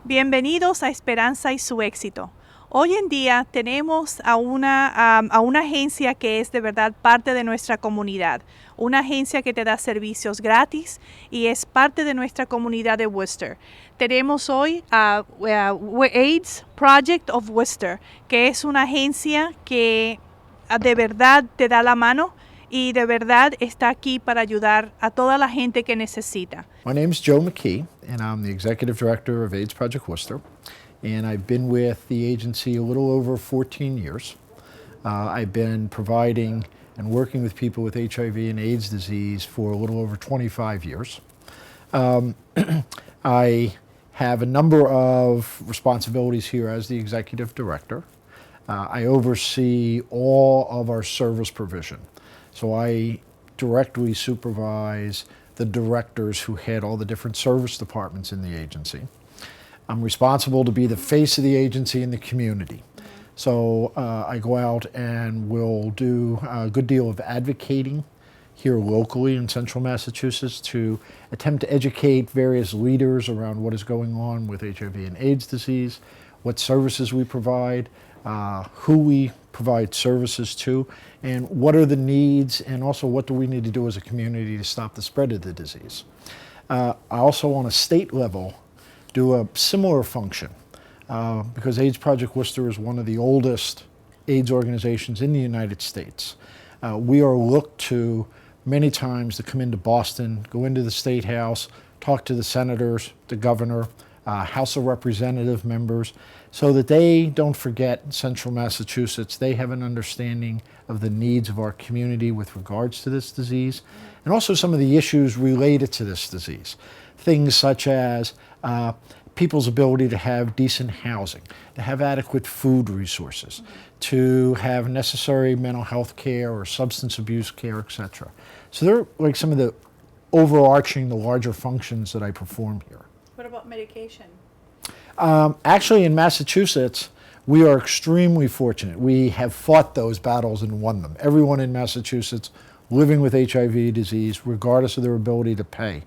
Bienvenidos a Esperanza y su éxito. Hoy en día tenemos a una agencia que es de verdad parte de nuestra comunidad, una agencia que te da servicios gratis y es parte de nuestra comunidad de Worcester. Tenemos hoy a Aids Project of Worcester, que es una agencia que de verdad te da la mano y de verdad está aquí para ayudar a toda la gente que necesita. My name is Joe McKee, and I'm the Executive Director of AIDS Project Worcester. And I've been with the agency a little over 14 years. I've been providing and working with people with HIV and AIDS disease for a little over 25 years. I have a number of responsibilities here as the Executive Director. I oversee all of our service provision. So I directly supervise the directors who head all the different service departments in the agency. I'm responsible to be the face of the agency in the community. So I go out and will do a good deal of advocating here locally in central Massachusetts to attempt to educate various leaders around what is going on with HIV and AIDS disease, what services we provide, who we provide services to, and what are the needs, and also what do we need to do as a community to stop the spread of the disease. I also, on a state level, do a similar function because AIDS Project Worcester is one of the oldest AIDS organizations in the United States. We are looked to many times to come into Boston, go into the State House, talk to the senators, the governor, House of Representative members, so that they don't forget central Massachusetts. They have an understanding of the needs of our community with regards to this disease, and also some of the issues related to this disease. Things such as people's ability to have decent housing, to have adequate food resources, to have necessary mental health care or substance abuse care, etc. So they're like some of the overarching, the larger functions that I perform here. What about medication? Actually, in Massachusetts, we are extremely fortunate. We have fought those battles and won them. Everyone in Massachusetts living with HIV disease, regardless of their ability to pay,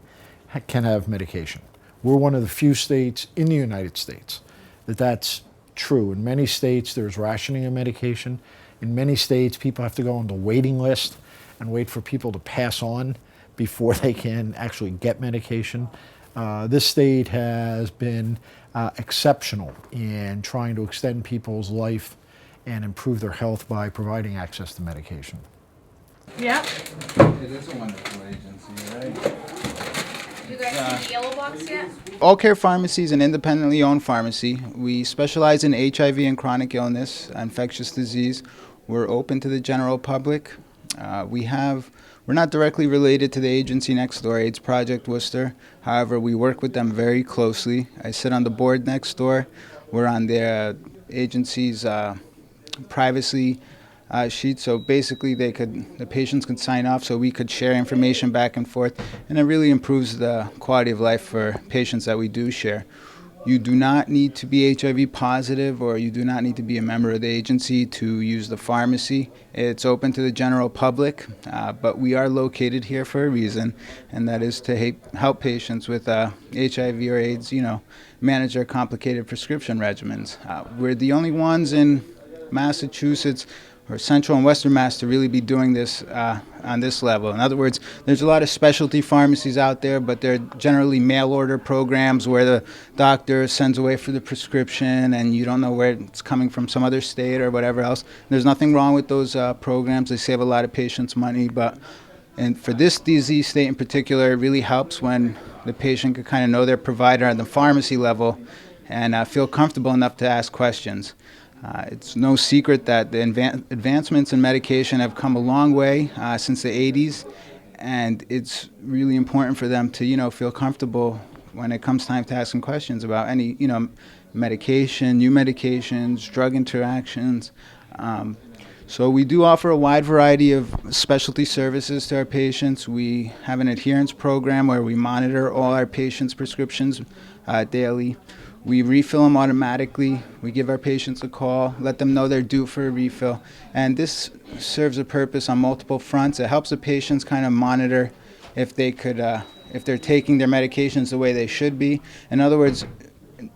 can have medication. We're one of the few states in the United States that's true. In many states, there's rationing of medication. In many states, people have to go on the waiting list and wait for people to pass on before they can actually get medication. This state has been exceptional in trying to extend people's life and improve their health by providing access to medication. Yeah. It is a wonderful agency, right? You guys see the yellow box yet? All Care Pharmacy is an independently owned pharmacy. We specialize in HIV and chronic illness, infectious disease. We're open to the general public. We're not directly related to the agency next door, AIDS Project Worcester. However, we work with them very closely. I sit on the board next door. We're on their agency's privacy sheet, so basically the patients could sign off so we could share information back and forth, and it really improves the quality of life for patients that we do share. You do not need to be HIV positive, or you do not need to be a member of the agency to use the pharmacy. It's open to the general public, but we are located here for a reason, and that is to help patients with HIV or AIDS, manage their complicated prescription regimens. We're the only ones in Massachusetts or Central and Western Mass to really be doing this on this level. In other words, there's a lot of specialty pharmacies out there, but they're generally mail order programs where the doctor sends away for the prescription and you don't know where it's coming from, some other state or whatever else. There's nothing wrong with those programs. They save a lot of patients money, and for this disease state in particular, it really helps when the patient can kind of know their provider at the pharmacy level and feel comfortable enough to ask questions. It's no secret that the advancements in medication have come a long way since the 80s, and it's really important for them to, feel comfortable when it comes time to ask them questions about any, medication, new medications, drug interactions. So we do offer a wide variety of specialty services to our patients. We have an adherence program where we monitor all our patients' prescriptions daily. We refill them automatically. We give our patients a call, let them know they're due for a refill. And this serves a purpose on multiple fronts. It helps the patients kind of monitor if they're taking their medications the way they should be. In other words,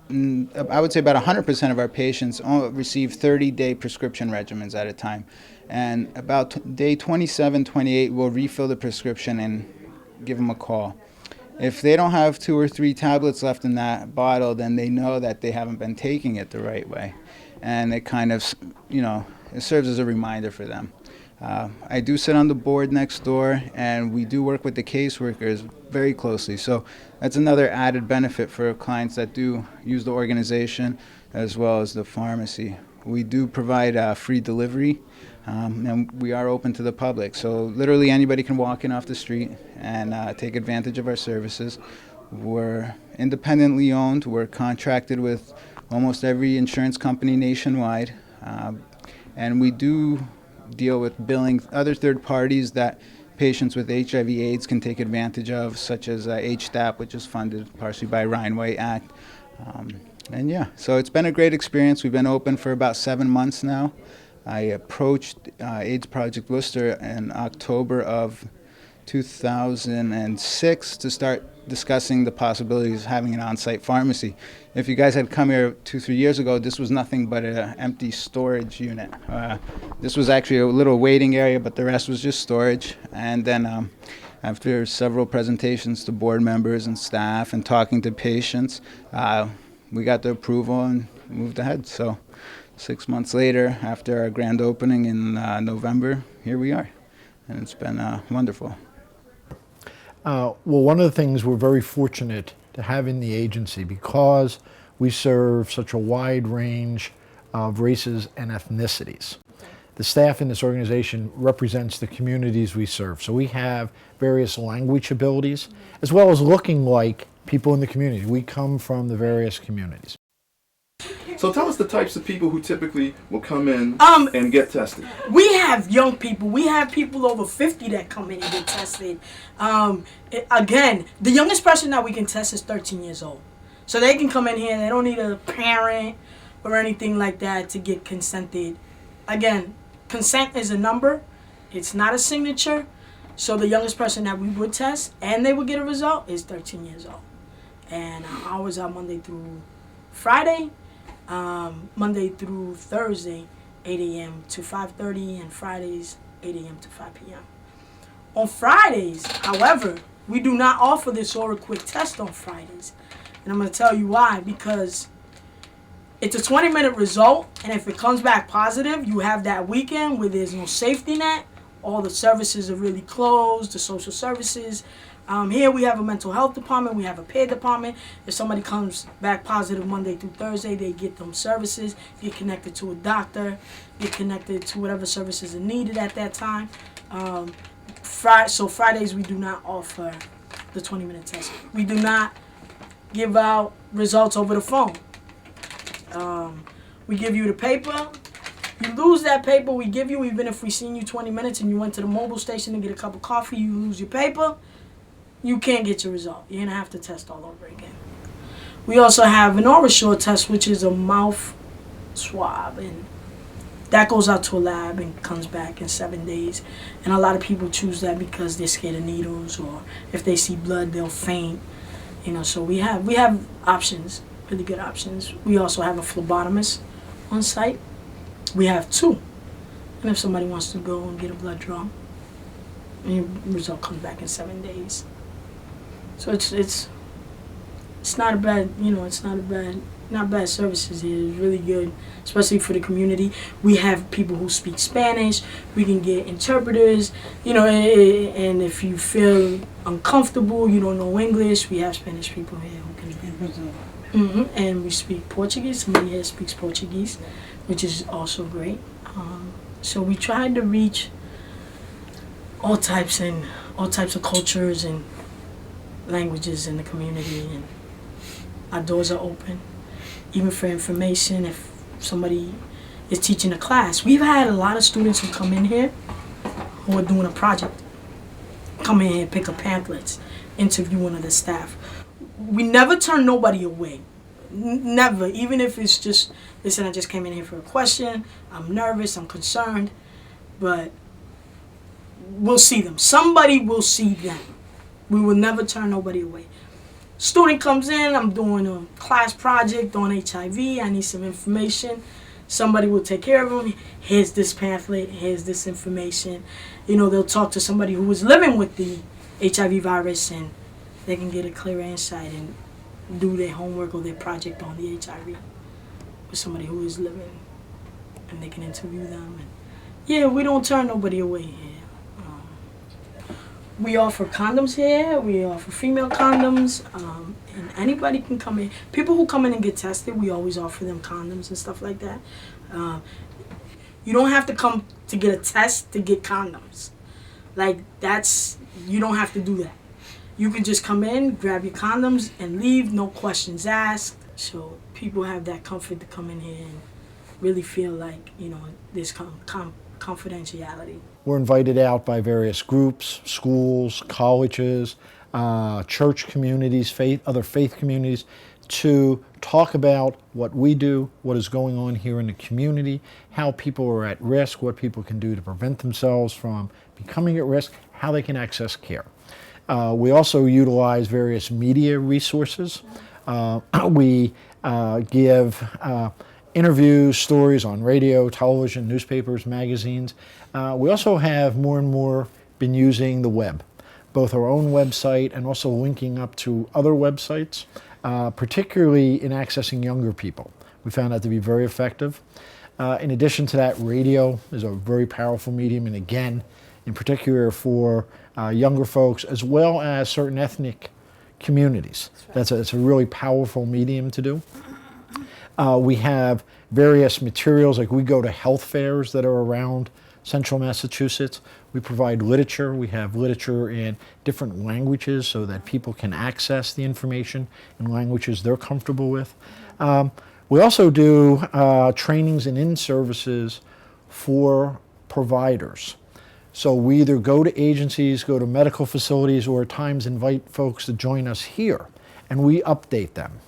I would say about 100% of our patients receive 30-day prescription regimens at a time. And about day 27, 28, we'll refill the prescription and give them a call. If they don't have 2 or 3 tablets left in that bottle, then they know that they haven't been taking it the right way. And it kind of, it serves as a reminder for them. I do sit on the board next door, and we do work with the caseworkers very closely. So that's another added benefit for clients that do use the organization as well as the pharmacy. We do provide free delivery, and we are open to the public. So literally anybody can walk in off the street and take advantage of our services. We're independently owned. We're contracted with almost every insurance company nationwide, and we do deal with billing other third parties that patients with HIV/AIDS can take advantage of, such as HDAP, which is funded partially by Ryan White Act. And yeah, so it's been a great experience. We've been open for about 7 months now. I approached AIDS Project Worcester in October of 2006 to start discussing the possibilities of having an on-site pharmacy. If you guys had come here 2-3 years ago, this was nothing but an empty storage unit. This was actually a little waiting area, but the rest was just storage. And then after several presentations to board members and staff and talking to patients, we got the approval and moved ahead. So 6 months later, after our grand opening in November, here we are. And it's been wonderful. Well, one of the things we're very fortunate to have in the agency, because we serve such a wide range of races and ethnicities. The staff in this organization represents the communities we serve. So we have various language abilities, as well as looking like people in the community. We come from the various communities. So tell us the types of people who typically will come in and get tested. We have young people. We have people over 50 that come in and get tested. Again, the youngest person that we can test is 13 years old. So they can come in here. They don't need a parent or anything like that to get consented. Again, consent is a number. It's not a signature. So the youngest person that we would test and they would get a result is 13 years old. And hours are Monday through Friday. Monday through Thursday, 8 a.m. to 5:30, and Fridays, 8 a.m. to 5 p.m. On Fridays, however, we do not offer this oral quick test on Fridays. And I'm going to tell you why. Because it's a 20-minute result, and if it comes back positive, you have that weekend where there's no safety net. All the services are really closed, the social services. Here we have a mental health department, we have a peer department. If somebody comes back positive Monday through Thursday, they get them services, get connected to a doctor, get connected to whatever services are needed at that time. So Fridays we do not offer the 20-minute test. We do not give out results over the phone. We give you the paper. You lose that paper we give you, even if we seen you 20 minutes and you went to the mobile station to get a cup of coffee, you lose your paper. You can't get your result. You're going to have to test all over again. We also have an OraSure test, which is a mouth swab. And that goes out to a lab and comes back in 7 days. And a lot of people choose that because they're scared of needles, or if they see blood, they'll faint. So we have options, really good options. We also have a phlebotomist on site. We have 2. And if somebody wants to go and get a blood draw, and your result comes back in 7 days. So it's not a bad, it's not bad services here. It's really good, especially for the community. We have people who speak Spanish. We can get interpreters, and if you feel uncomfortable, you don't know English, we have Spanish people here who can and we speak Portuguese. Somebody here speaks Portuguese, which is also great. So we tried to reach all types of cultures and languages in the community, and our doors are open, even for information. If somebody is teaching a class, we've had a lot of students who come in here who are doing a project, come in here, pick up pamphlets, interview one of the staff. We never turn nobody away. Never. Even if it's just, listen, I just came in here for a question, I'm nervous, I'm concerned, but we'll see them. Somebody will see them. We will never turn nobody away. Student comes in, I'm doing a class project on HIV, I need some information. Somebody will take care of them. Here's this pamphlet, here's this information. You know, they'll talk to somebody who was living with the HIV virus and they can get a clearer insight and do their homework or their project on the HIV with somebody who is living, and they can interview them. And yeah, we don't turn nobody away here. We offer condoms here. We offer female condoms, and anybody can come in. People who come in and get tested, we always offer them condoms and stuff like that. You don't have to come to get a test to get condoms. Like, you don't have to do that. You can just come in, grab your condoms, and leave, no questions asked. So people have that comfort to come in here and really feel like, you know, there's confidentiality. We're invited out by various groups, schools, colleges, church communities, other faith communities, to talk about what we do, what is going on here in the community, how people are at risk, what people can do to prevent themselves from becoming at risk, how they can access care. We also utilize various media resources. We give interviews, stories on radio, television, newspapers, magazines. We also have more and more been using the web, both our own website and also linking up to other websites, particularly in accessing younger people. We found that to be very effective. In addition to that, radio is a very powerful medium, and again, in particular for younger folks, as well as certain ethnic communities. That's right. It's a really powerful medium to do. We have various materials, like we go to health fairs that are around central Massachusetts. We provide literature. We have literature in different languages so that people can access the information in languages they're comfortable with. We also do trainings and in-services for providers. So we either go to agencies, go to medical facilities, or at times invite folks to join us here, and we update them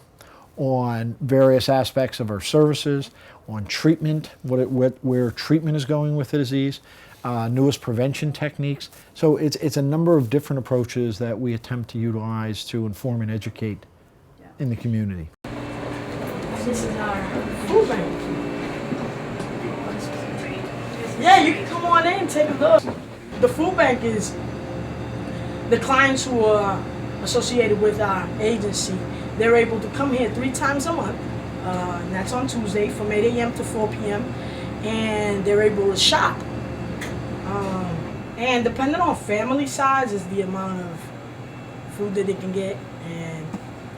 on various aspects of our services, on treatment, where treatment is going with the disease, newest prevention techniques. So it's a number of different approaches that we attempt to utilize to inform and educate in the community. This is our food bank. Yeah, you can come on in and take a look. The food bank is the clients who are associated with our agency. They're able to come here 3 times a month, and that's on Tuesday from 8 a.m. to 4 p.m. And they're able to shop. And depending on family size is the amount of food that they can get. And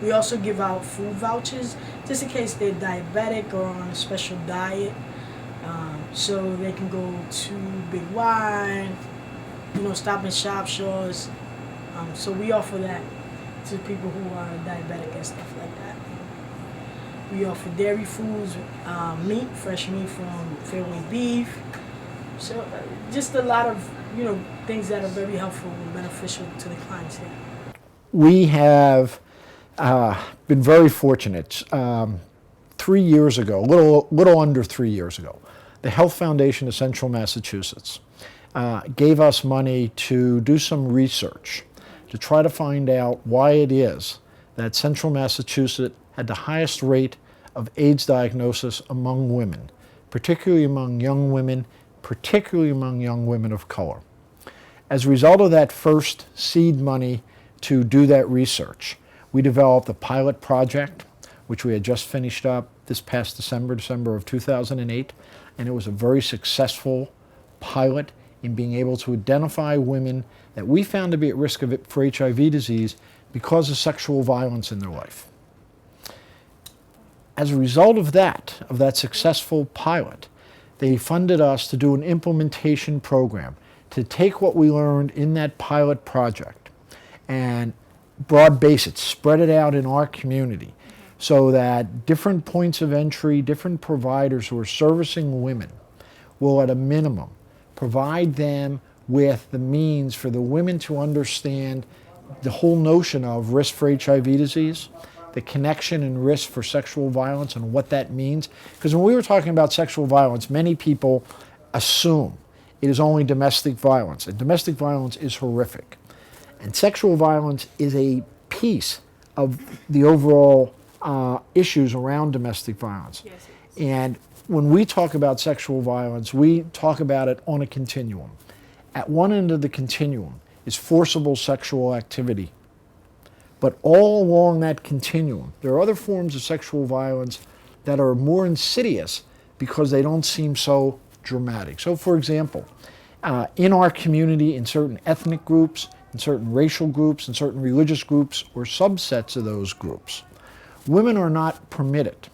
we also give out food vouchers just in case they're diabetic or on a special diet. So they can go to Big Wine, you know, Stop and Shop, Shaw's. So we offer that to people who are diabetic and stuff like that. We offer dairy foods, meat, fresh meat from Fairway Beef. So just a lot of, you know, things that are very helpful and beneficial to the clients here. We have been very fortunate. 3 years ago, little under 3 years ago, the Health Foundation of Central Massachusetts gave us money to do some research to try to find out why it is that Central Massachusetts had the highest rate of AIDS diagnosis among women, particularly among young women, particularly among young women of color. As a result of that first seed money to do that research, we developed a pilot project, which we had just finished up this past December of 2008, and it was a very successful pilot in being able to identify women that we found to be at risk for HIV disease because of sexual violence in their life. As a result of that successful pilot, they funded us to do an implementation program to take what we learned in that pilot project and broad base it, spread it out in our community so that different points of entry, different providers who are servicing women will at a minimum provide them with the means for the women to understand the whole notion of risk for HIV disease, the connection and risk for sexual violence and what that means. Because when we were talking about sexual violence, many people assume it is only domestic violence, and domestic violence is horrific. And sexual violence is a piece of the overall issues around domestic violence. Yes, it is. And when we talk about sexual violence, we talk about it on a continuum. At one end of the continuum is forcible sexual activity. But all along that continuum, there are other forms of sexual violence that are more insidious because they don't seem so dramatic. So, for example, in our community, in certain ethnic groups, in certain racial groups, in certain religious groups, or subsets of those groups, women are not permitted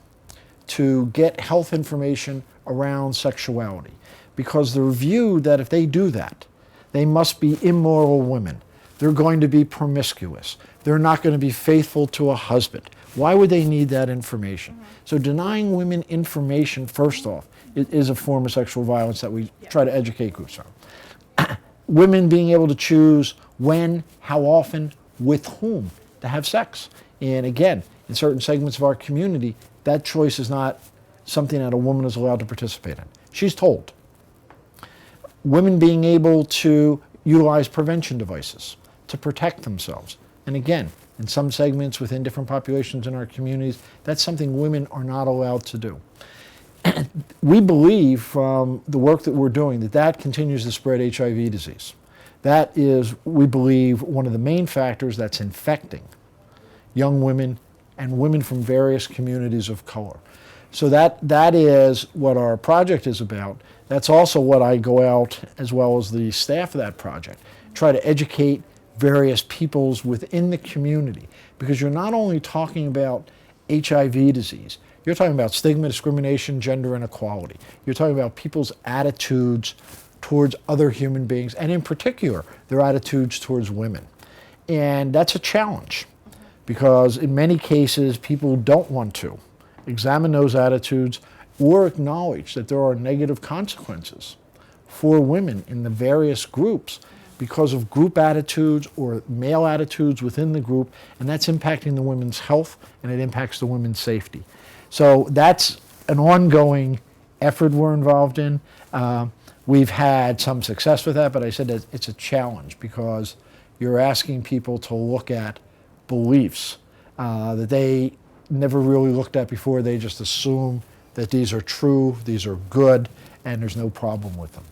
to get health information around sexuality because they're viewed that if they do that, they must be immoral women. They're going to be promiscuous. They're not going to be faithful to a husband. Why would they need that information? So denying women information, first off, is a form of sexual violence that we try to educate groups on. Women being able to choose when, how often, with whom to have sex. And again, in certain segments of our community, that choice is not something that a woman is allowed to participate in. She's told. Women being able to utilize prevention devices to protect themselves. And again, in some segments within different populations in our communities, that's something women are not allowed to do. We believe from the work that we're doing that continues to spread HIV disease. That is, we believe, one of the main factors that's infecting young women and women from various communities of color. So that is what our project is about. That's also what I go out, as well as the staff of that project, try to educate various peoples within the community. Because you're not only talking about HIV disease, you're talking about stigma, discrimination, gender inequality. You're talking about people's attitudes towards other human beings, and in particular, their attitudes towards women. And that's a challenge, because in many cases, people don't want to examine those attitudes or acknowledge that there are negative consequences for women in the various groups because of group attitudes or male attitudes within the group, and that's impacting the women's health and it impacts the women's safety. So that's an ongoing effort we're involved in. We've had some success with that, but I said that it's a challenge because you're asking people to look at beliefs that they never really looked at before. They just assume that these are true, these are good, and there's no problem with them.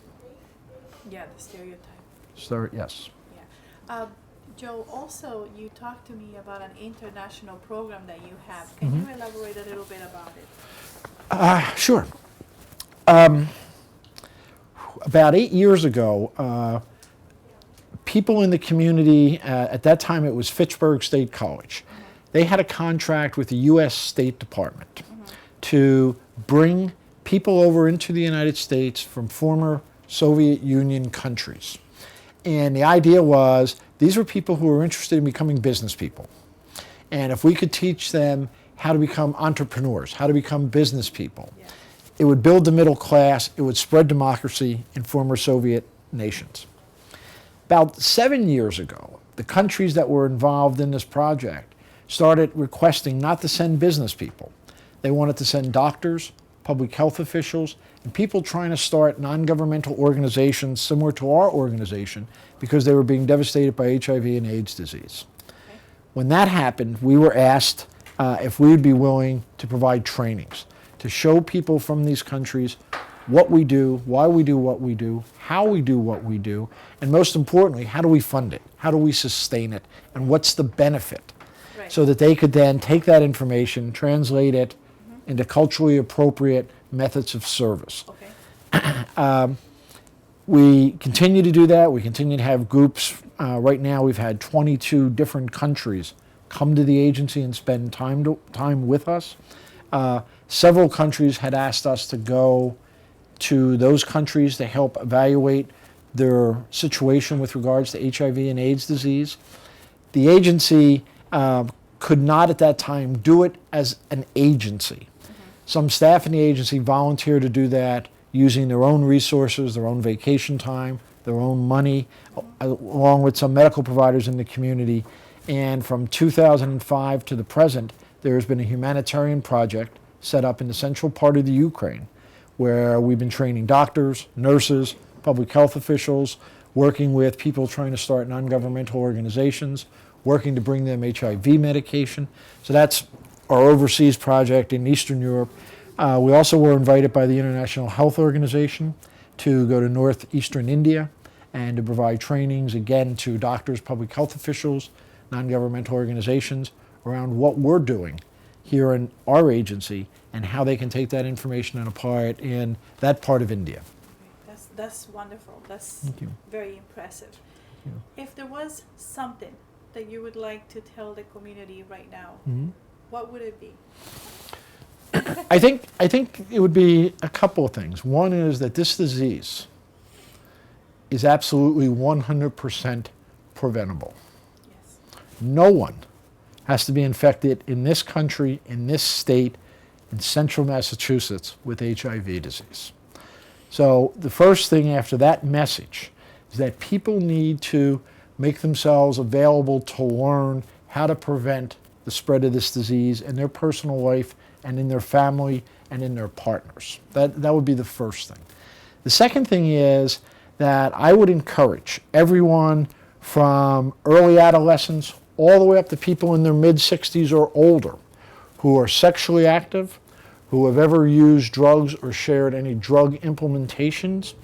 Yeah, the stereotype. Yes. Yeah. Joe, also you talked to me about an international program that you have. Can you elaborate a little bit about it? Sure. About 8 years ago, people in the community, at that time it was Fitchburg State College, they had a contract with the U.S. State Department to bring people over into the United States from former Soviet Union countries. And the idea was these were people who were interested in becoming business people. And if we could teach them how to become entrepreneurs, how to become business people, it would build the middle class, it would spread democracy in former Soviet nations. About 7 years ago, the countries that were involved in this project started requesting not to send business people. They wanted to send doctors, public health officials, and people trying to start non-governmental organizations similar to our organization because they were being devastated by HIV and AIDS disease. Okay. When that happened, we were asked if we would be willing to provide trainings to show people from these countries what we do, why we do what we do, how we do what we do, and most importantly, how do we fund it? How do we sustain it? And what's the benefit? Right. So that they could then take that information, translate it into culturally appropriate methods of service. Okay. We continue to do that. We continue to have groups. Right now we've had 22 different countries come to the agency and spend time with us. Several countries had asked us to go to those countries to help evaluate their situation with regards to HIV and AIDS disease. The agency could not at that time do it as an agency. Some staff in the agency volunteered to do that using their own resources, their own vacation time, their own money, along with some medical providers in the community. And from 2005 to the present, there has been a humanitarian project set up in the central part of the Ukraine where we've been training doctors, nurses, public health officials, working with people trying to start non-governmental organizations, working to bring them HIV medication. So that's our overseas project in Eastern Europe. We also were invited by the International Health Organization to go to northeastern India and to provide trainings, again, to doctors, public health officials, non-governmental organizations around what we're doing here in our agency and how they can take that information and apply it in that part of India. That's wonderful. That's Thank you. very impressive. Thank If there was something that you would like to tell the community right now, what would it be? I think it would be a couple of things. One is that this disease is absolutely 100% preventable. Yes. No one has to be infected in this country, in this state, in central Massachusetts with HIV disease. So the first thing after that message is that people need to make themselves available to learn how to prevent the spread of this disease in their personal life and in their family and in their partners. That would be the first thing. The second thing is that I would encourage everyone from early adolescents all the way up to people in their mid-60s or older who are sexually active, who have ever used drugs or shared any drug implementations,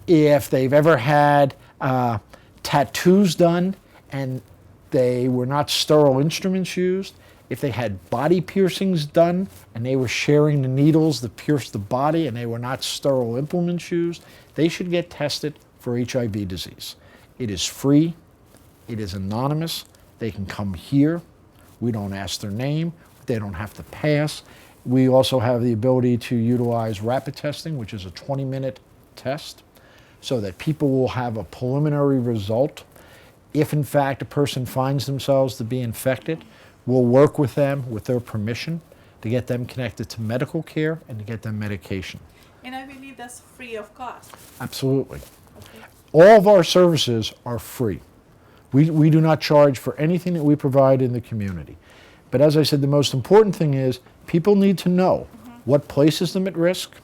if they've ever had tattoos done and they were not sterile instruments used, if they had body piercings done and they were sharing the needles that pierced the body and they were not sterile implements used, they should get tested for HIV disease. It is free, it is anonymous, they can come here, we don't ask their name, they don't have to pass. We also have the ability to utilize rapid testing, which is a 20-minute test, so that people will have a preliminary result. If in fact a person finds themselves to be infected, we'll work with them with their permission to get them connected to medical care and to get them medication. And I believe that's free of cost. Absolutely. Okay. All of our services are free. We do not charge for anything that we provide in the community. But as I said, the most important thing is people need to know what places them at risk,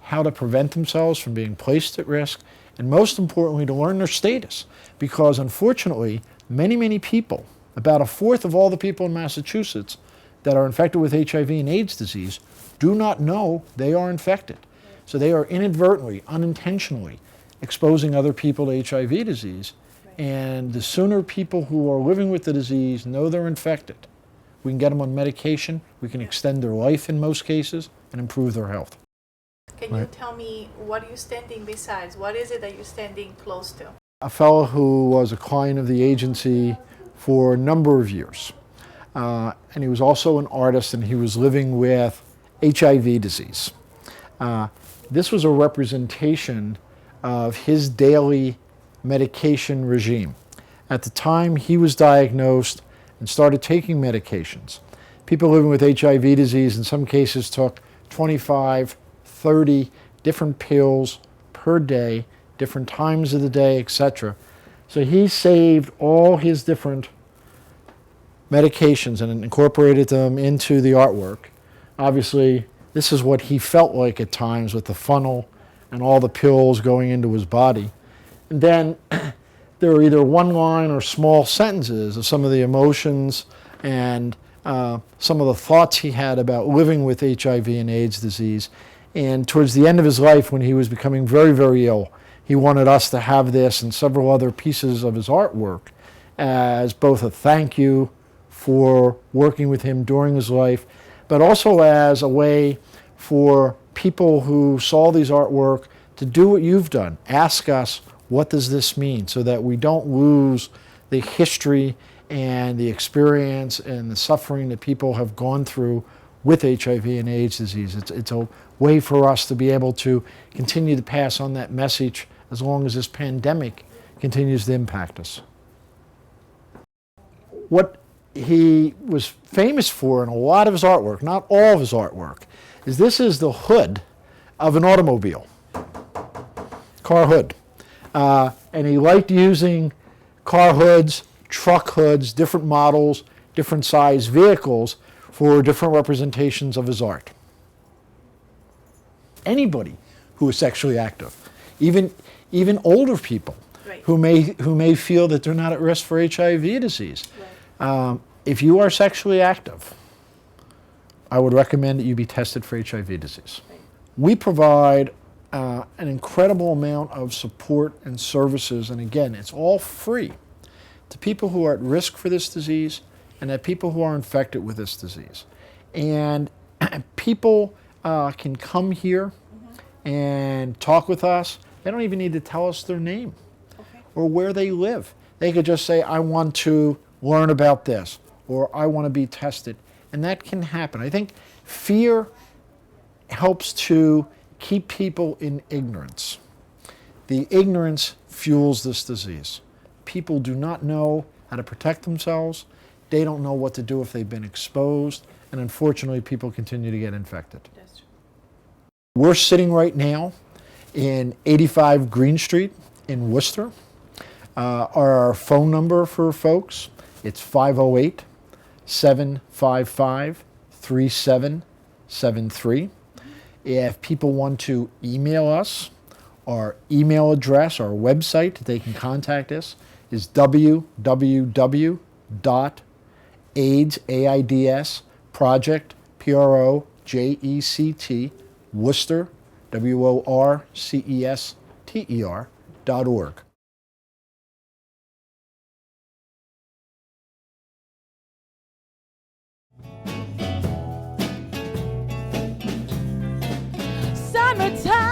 how to prevent themselves from being placed at risk, and most importantly, to learn their status. Because unfortunately, many people, about a fourth of all the people in Massachusetts that are infected with HIV and AIDS disease, do not know they are infected. So they are inadvertently, unintentionally exposing other people to HIV disease. And the sooner people who are living with the disease know they're infected, we can get them on medication, we can extend their life in most cases, and improve their health. Can you tell me what are you standing besides? What is it that you're standing close to? A fellow who was a client of the agency for a number of years. And he was also an artist, and he was living with HIV disease. This was a representation of his daily medication regime. At the time he was diagnosed and started taking medications, people living with HIV disease in some cases took 25, 30 different pills per day, different times of the day, etc. So he saved all his different medications and incorporated them into the artwork. Obviously, this is what he felt like at times with the funnel and all the pills going into his body. And then there are either one line or small sentences of some of the emotions and some of the thoughts he had about living with HIV and AIDS disease. And towards the end of his life, when he was becoming very ill, he wanted us to have this and several other pieces of his artwork as both a thank you for working with him during his life, but also as a way for people who saw these artwork to do what you've done. Ask us, what does this mean? So that we don't lose the history and the experience and the suffering that people have gone through with HIV and AIDS disease. It's a way for us to be able to continue to pass on that message as long as this pandemic continues to impact us. What he was famous for in a lot of his artwork, not all of his artwork, is this is the hood of an automobile, car hood. And he liked using car hoods, truck hoods, different models, different size vehicles for different representations of his art. Anybody who is sexually active, even older people Right. who may feel that they're not at risk for HIV disease. If you are sexually active, I would recommend that you be tested for HIV disease. Right. We provide an incredible amount of support and services, and again, it's all free to people who are at risk for this disease and at people who are infected with this disease. And people can come here and talk with us. They don't even need to tell us their name or where they live. They could just say, I want to learn about this, or I want to be tested. And that can happen. I think fear helps to keep people in ignorance. The ignorance fuels this disease. People do not know how to protect themselves. They don't know what to do if they've been exposed. And unfortunately, people continue to get infected. That's true. We're sitting right now in 85 Green Street in Worcester. Our phone number for folks, it's 508-755-3773. If people want to email us, our email address, our website, they can contact us, is www.AIDS Project, Project, Worcester, WORCESTER.org. Summertime.